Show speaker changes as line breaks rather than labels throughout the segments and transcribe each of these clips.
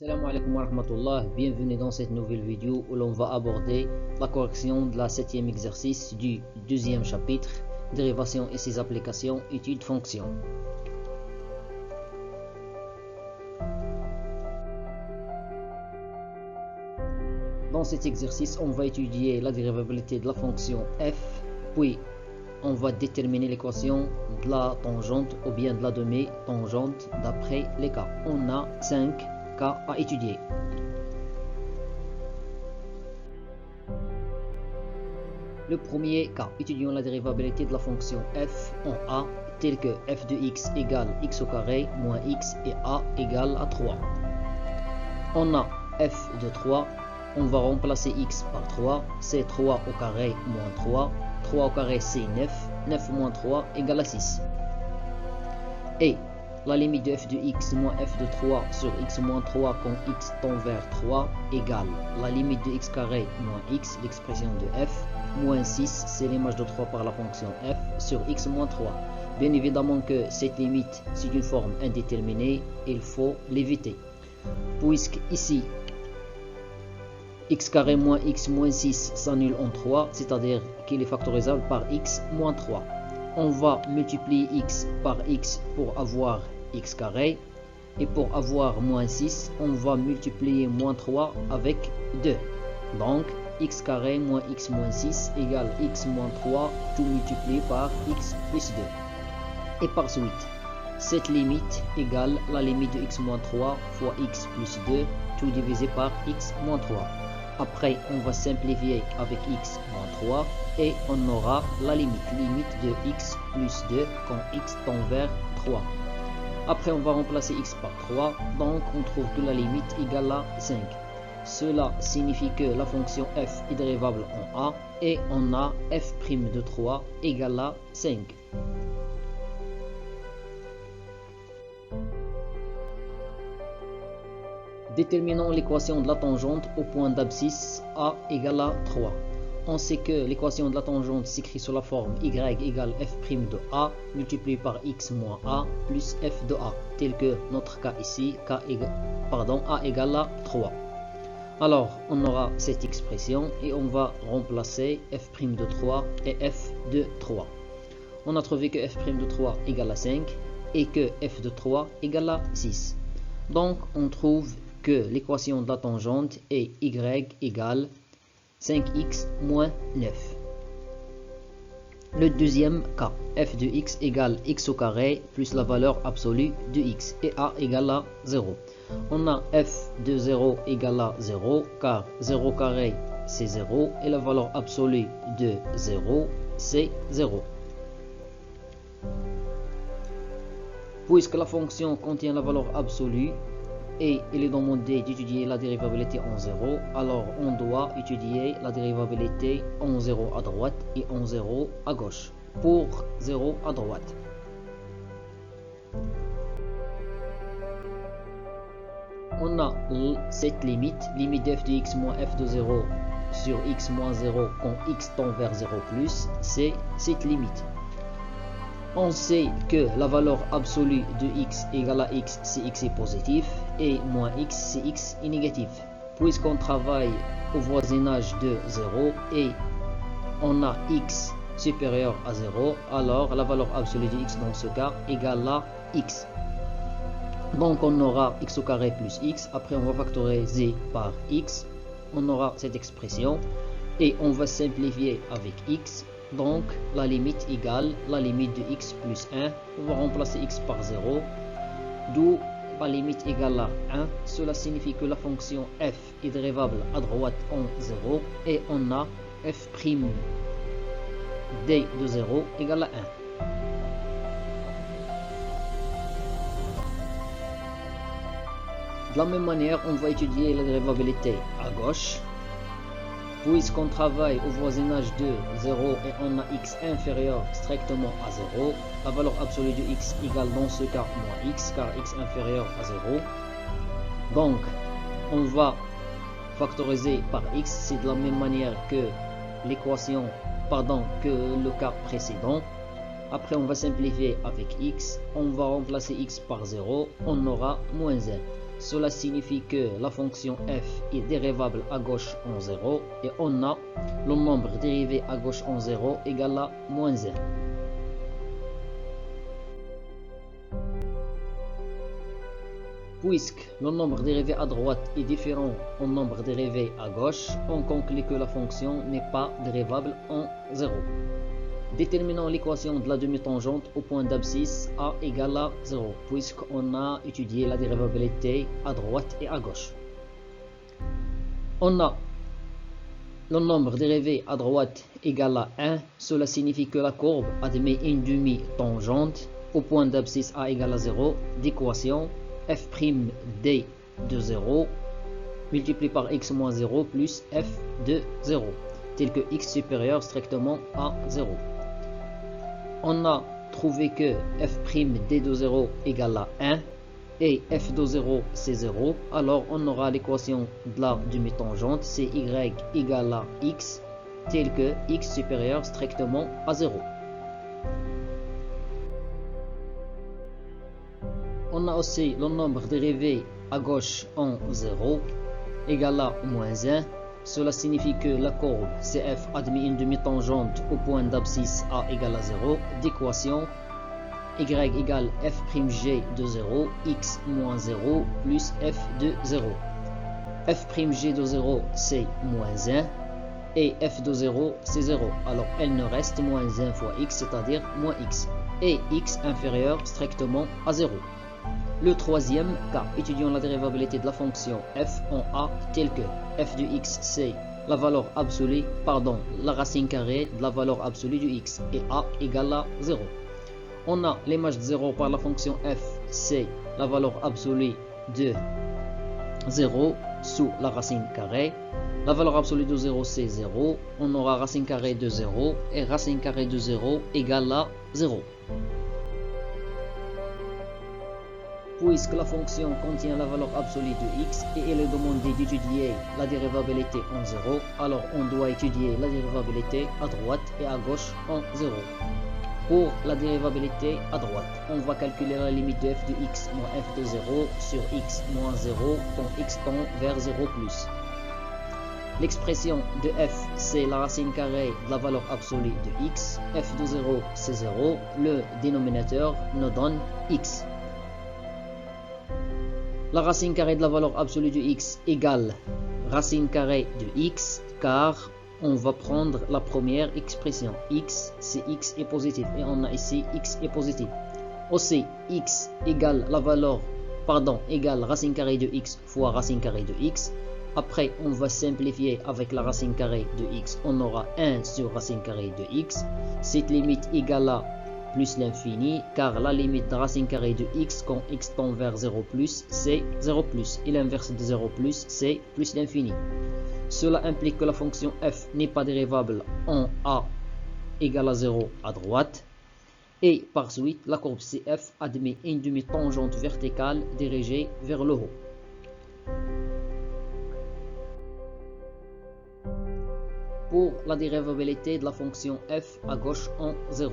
Salam alaikum wa rahmatullah, bienvenue dans cette nouvelle vidéo où l'on va aborder la correction de la 7e exercice du 2e chapitre, dérivation et ses applications, étude fonction. Dans cet exercice, on va étudier la dérivabilité de la fonction f, puis on va déterminer l'équation de la tangente ou bien de la demi-tangente d'après les cas. On a 5 cas à étudier. Le premier cas, étudions la dérivabilité de la fonction f en a, tel que f de x égale x au carré moins x et a égale à 3. On a f de 3, on va remplacer x par 3, c'est 3 au carré moins 3, 3 au carré c'est 9, 9 moins 3 égale à 6. Et la limite de f de x moins f de 3 sur x moins 3 quand x tend vers 3 égale la limite de x carré moins x, l'expression de f, moins 6, c'est l'image de 3 par la fonction f, sur x moins 3. Bien évidemment que cette limite, c'est une forme indéterminée, il faut l'éviter. Puisque ici, x carré moins x moins 6 s'annule en 3, c'est-à-dire qu'il est factorisable par x moins 3. On va multiplier x par x pour avoir x carré, et pour avoir moins 6, on va multiplier moins 3 avec 2. Donc, x carré moins x moins 6 égale x moins 3, tout multiplié par x plus 2. Et par suite, cette limite égale la limite de x moins 3 fois x plus 2, tout divisé par x moins 3. Après, on va simplifier avec x moins 3 et on aura la limite de x plus 2 quand x tend vers 3. Après, on va remplacer x par 3, donc on trouve que la limite égale à 5. Cela signifie que la fonction f est dérivable en a et on a f' de 3 égale à 5. Déterminons l'équation de la tangente au point d'abscisse a égale à 3. On sait que l'équation de la tangente s'écrit sous la forme y égale f' de a multiplié par x moins a plus f de a, tel que notre cas ici, a égale à 3. Alors, on aura cette expression et on va remplacer f' de 3 et f de 3. On a trouvé que f' de 3 égale à 5 et que f de 3 égale à 6. Donc, on trouve que l'équation de la tangente est y égale 5x moins 9. Le deuxième cas, f de x égale x au carré plus la valeur absolue de x et a égale à 0. On a f de 0 égale à 0 car 0 carré c'est 0 et la valeur absolue de 0 c'est 0. Puisque la fonction contient la valeur absolue et il est demandé d'étudier la dérivabilité en 0, alors on doit étudier la dérivabilité en 0 à droite et en 0 à gauche. Pour 0 à droite, on a cette limite de f de x moins f de 0 sur x moins 0 quand x tend vers 0 plus, c'est cette limite. On sait que la valeur absolue de x égale à x si x est positif et moins x si x est négatif. Puisqu'on travaille au voisinage de 0 et on a x supérieur à 0, alors la valeur absolue de x dans ce cas égale à x. Donc on aura x au carré plus x, après on va factoriser par x, on aura cette expression et on va simplifier avec x. Donc, la limite égale la limite de x plus 1. On va remplacer x par 0. D'où la limite égale à 1. Cela signifie que la fonction f est dérivable à droite en 0. Et on a f' d de 0 égale à 1. De la même manière, on va étudier la dérivabilité à gauche. Puisqu'on travaille au voisinage de 0 et on a x inférieur strictement à 0, la valeur absolue de x égale dans ce cas moins x, car x inférieur à 0. Donc, on va factoriser par x, c'est de la même manière que l'équation, que le cas précédent. Après, on va simplifier avec x, on va remplacer x par 0, on aura moins 1. cela signifie que la fonction f est dérivable à gauche en 0 et on a le nombre dérivé à gauche en 0 égale à moins 1. Puisque le nombre dérivé à droite est différent au nombre dérivé à gauche, on conclut que la fonction n'est pas dérivable en 0. Déterminons l'équation de la demi-tangente au point d'abscisse a égale à 0, puisqu'on a étudié la dérivabilité à droite et à gauche. On a le nombre dérivé à droite égal à 1, cela signifie que la courbe admet une demi-tangente au point d'abscisse a égale à 0 d'équation f' de 0 multiplié par x moins 0 plus f de 0, tel que x supérieur strictement à 0. On a trouvé que f' de 0 égale à 1 et f de 0 c'est 0, alors on aura l'équation de la demi-tangente, c'est y égale à x, tel que x supérieur strictement à 0. On a aussi le nombre dérivé à gauche en 0 égale à moins 1. Cela signifie que la courbe CF admet une demi-tangente au point d'abscisse A égale à 0 d'équation y égale f'g de 0, x moins 0 plus f de 0. F'g de 0 c'est moins 1 et f de 0 c'est 0. Alors elle ne reste moins 1 fois x, c'est-à-dire moins x. Et x inférieur strictement à 0. Le troisième cas, étudions la dérivabilité de la fonction f en a tel que f de x c'est la valeur absolue, la racine carrée de la valeur absolue de x et a égale à 0. On a l'image de 0 par la fonction f, c'est la valeur absolue de 0 sous la racine carrée. La valeur absolue de 0 c'est 0. On aura racine carrée de 0 et racine carrée de 0 égale à 0. Puisque la fonction contient la valeur absolue de x et il est demandé d'étudier la dérivabilité en 0, alors on doit étudier la dérivabilité à droite et à gauche en 0. Pour la dérivabilité à droite, on va calculer la limite de f de x moins f de 0 sur x moins 0 quand x tend vers 0 plus. L'expression de f, c'est la racine carrée de la valeur absolue de x. F de 0, c'est 0. Le dénominateur nous donne x. La racine carrée de la valeur absolue de x égale racine carrée de x, car on va prendre la première expression. X, c'est x est positif. Et on a ici x est positif. Aussi, x égale égale racine carrée de x fois racine carrée de x. Après, on va simplifier avec la racine carrée de x. On aura 1 sur racine carrée de x. Cette limite égale à plus l'infini, car la limite de racine carrée de x quand x tend vers 0 plus, c'est 0 plus. Et l'inverse de 0 plus, c'est plus l'infini. Cela implique que la fonction f n'est pas dérivable en a égale à 0 à droite. Et par suite, la courbe CF admet une demi-tangente verticale dirigée vers le haut. Pour la dérivabilité de la fonction f à gauche en 0,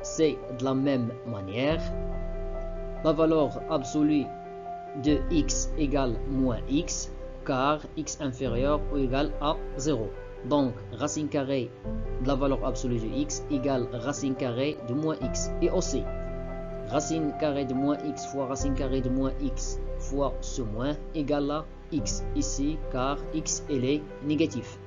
c'est de la même manière. La valeur absolue de x égale moins x, car x inférieur ou égal à 0. Donc, racine carrée de la valeur absolue de x égale racine carrée de moins x. Et aussi, racine carrée de moins x fois racine carrée de moins x fois ce moins égale à x ici, car x elle est négatif.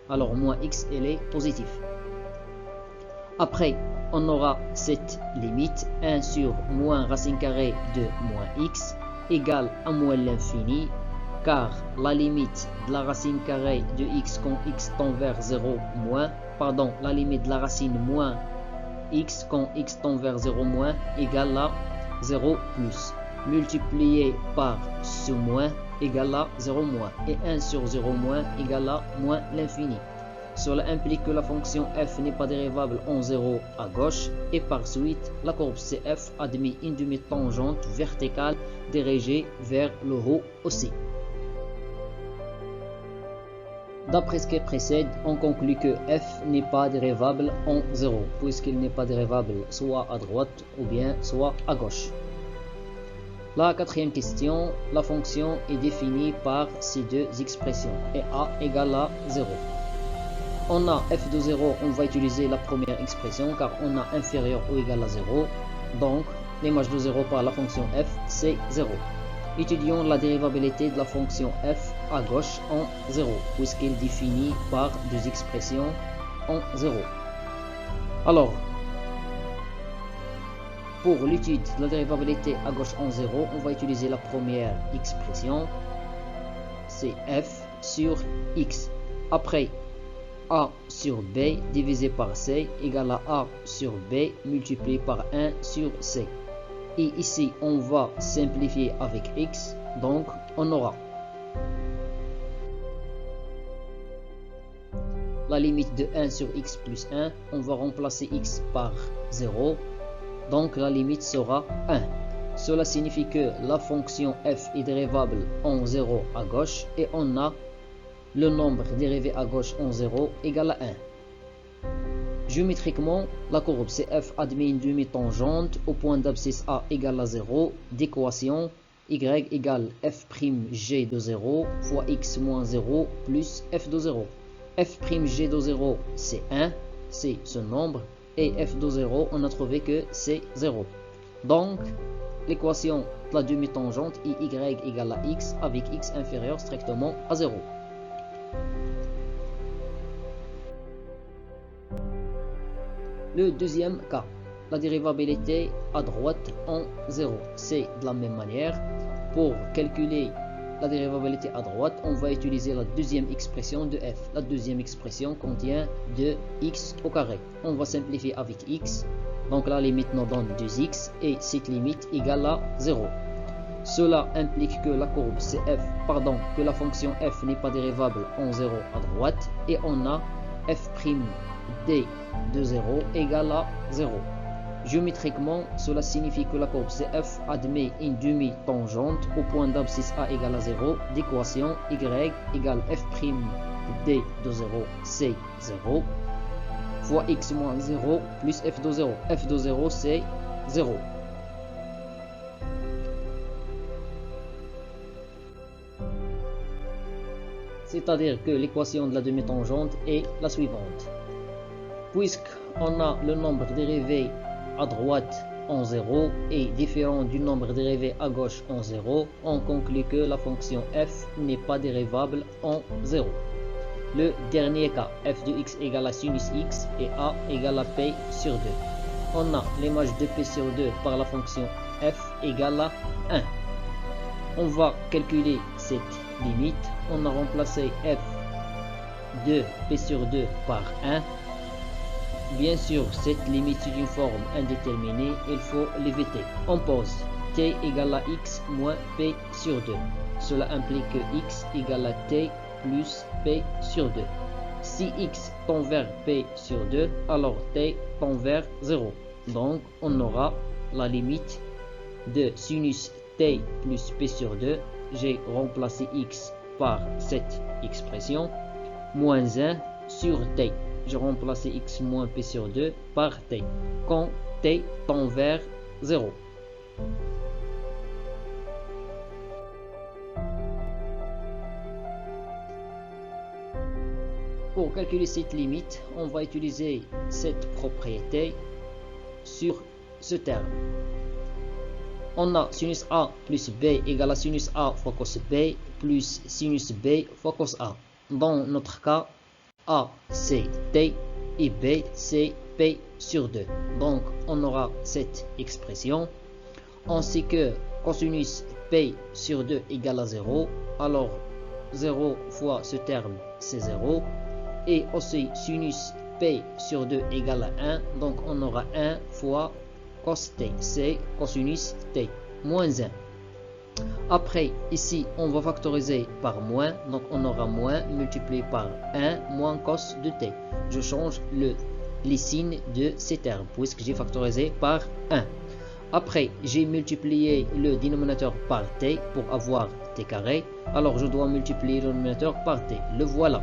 Alors, moins x elle est positif. Après, on aura cette limite 1 sur moins racine carrée de moins x égale à moins l'infini, car la limite de la racine carrée de x quand x tend vers 0 moins, la limite de la racine moins x quand x tend vers 0 moins égale à 0 plus, multiplié par ce moins égale à 0 moins, et 1 sur 0 moins égale à moins l'infini. Cela implique que la fonction f n'est pas dérivable en 0 à gauche, et par suite, la courbe CF admet une demi-tangente verticale dirigée vers le haut aussi. D'après ce qui précède, on conclut que f n'est pas dérivable en 0, puisqu'il n'est pas dérivable soit à droite ou bien soit à gauche. La quatrième question, la fonction est définie par ces deux expressions et a égale à 0. On a f de 0, on va utiliser la première expression car on a inférieur ou égal à 0. Donc, l'image de 0 par la fonction f, c'est 0. Étudions la dérivabilité de la fonction f à gauche en 0, puisqu'elle est définie par deux expressions en 0. Alors, pour l'étude de la dérivabilité à gauche en 0, on va utiliser la première expression, c'est f sur x. Après, a sur b divisé par c égale à a sur b multiplié par 1 sur c. Et ici, on va simplifier avec x, donc on aura la limite de 1 sur x plus 1, on va remplacer x par 0, donc la limite sera 1. Cela signifie que la fonction f est dérivable en 0 à gauche et on a le nombre dérivé à gauche en 0 égale à 1. Géométriquement, la courbe CF admet une demi-tangente au point d'abscisse A égale à 0 d'équation y égale f'g de 0 fois x moins 0 plus f de 0. F'g de 0 c'est 1, c'est ce nombre, et f de 0 on a trouvé que c'est 0. Donc, l'équation de la demi-tangente est y égale à x avec x inférieur strictement à 0. Le deuxième cas, la dérivabilité à droite en 0. C'est de la même manière. Pour calculer la dérivabilité à droite, on va utiliser la deuxième expression de f. La deuxième expression contient de x au carré. On va simplifier avec x. Donc la limite nous donne 2x et cette limite égale à 0. Cela implique que la courbe que la fonction f n'est pas dérivable en 0 à droite et on a f'd de 0 égale à 0. Géométriquement, cela signifie que la courbe CF admet une demi-tangente au point d'abscisse A égale à 0 d'équation y égale f'd de 0 c'est 0 fois x moins 0 plus f de 0. F de 0 c'est 0. C'est-à-dire que l'équation de la demi-tangente est la suivante. Puisqu'on a le nombre dérivé à droite en 0 et différent du nombre dérivé à gauche en 0, on conclut que la fonction f n'est pas dérivable en 0. Le dernier cas, f de x égale à sinus x et a égale à p sur 2. On a l'image de p sur 2 par la fonction f égale à 1. On va calculer cette limite. On a remplacé f de p sur 2 par 1. Bien sûr, cette limite est une forme indéterminée, il faut l'éviter. On pose t égale à x moins p sur 2. Cela implique que x égale à t plus p sur 2. Si x tend vers p sur 2, alors t tend vers 0. Donc, on aura la limite de sinus t plus p sur 2. J'ai remplacé x par cette expression, moins 1 sur t. Je remplace x moins p sur 2 par t, quand t tend vers 0. Pour calculer cette limite, on va utiliser cette propriété sur ce terme. On a sinus a plus b égale à sinus a fois cos b plus sinus b fois cos a. Dans notre cas, a c'est t et b c'est p sur 2. Donc on aura cette expression. On sait que cosinus p sur 2 égale à 0. Alors 0 fois ce terme c'est 0. Et aussi sinus p sur 2 égale à 1. Donc on aura 1 fois cos t. C'est cosinus t moins 1. Après, ici, on va factoriser par moins. Donc, on aura moins multiplié par 1 moins cos de t. Je change les signes de ces termes puisque j'ai factorisé par 1. Après, j'ai multiplié le dénominateur par t pour avoir t carré. Alors, je dois multiplier le dénominateur par t. Le voilà.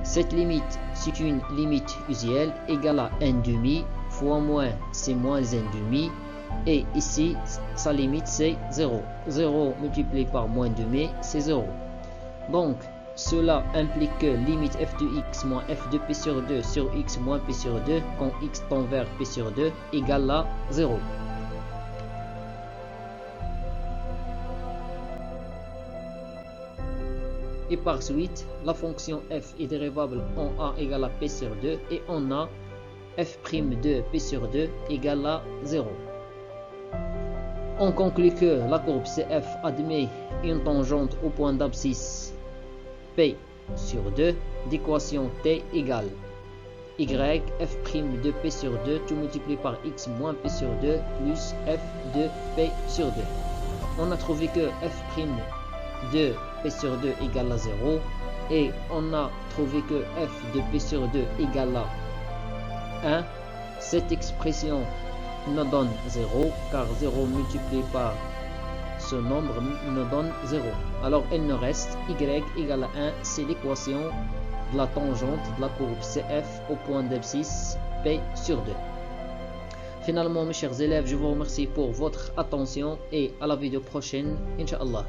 Cette limite, c'est une limite usuelle égale à 1 demi fois moins, c'est moins 1 demi. Et ici, sa limite c'est 0. 0 multiplié par moins 2m, c'est 0. Donc, cela implique que limite f de x moins f de p sur 2 sur x moins p sur 2, quand x tend vers p sur 2, égale à 0. Et par suite, la fonction f est dérivable en a égale à p sur 2 et on a f' de p sur 2 égale à 0. On conclut que la courbe CF admet une tangente au point d'abscisse P sur 2 d'équation T égale Y f' de P sur 2 tout multiplié par x moins P sur 2 plus f de P sur 2. On a trouvé que f' de P sur 2 égale à 0 et on a trouvé que f de P sur 2 égale à 1. Cette expression nous donne 0 car 0 multiplié par ce nombre nous donne 0. Alors il nous reste y égale à 1, c'est l'équation de la tangente de la courbe CF au point d'abscisse P sur 2. Finalement mes chers élèves, je vous remercie pour votre attention et à la vidéo prochaine, Inch'Allah.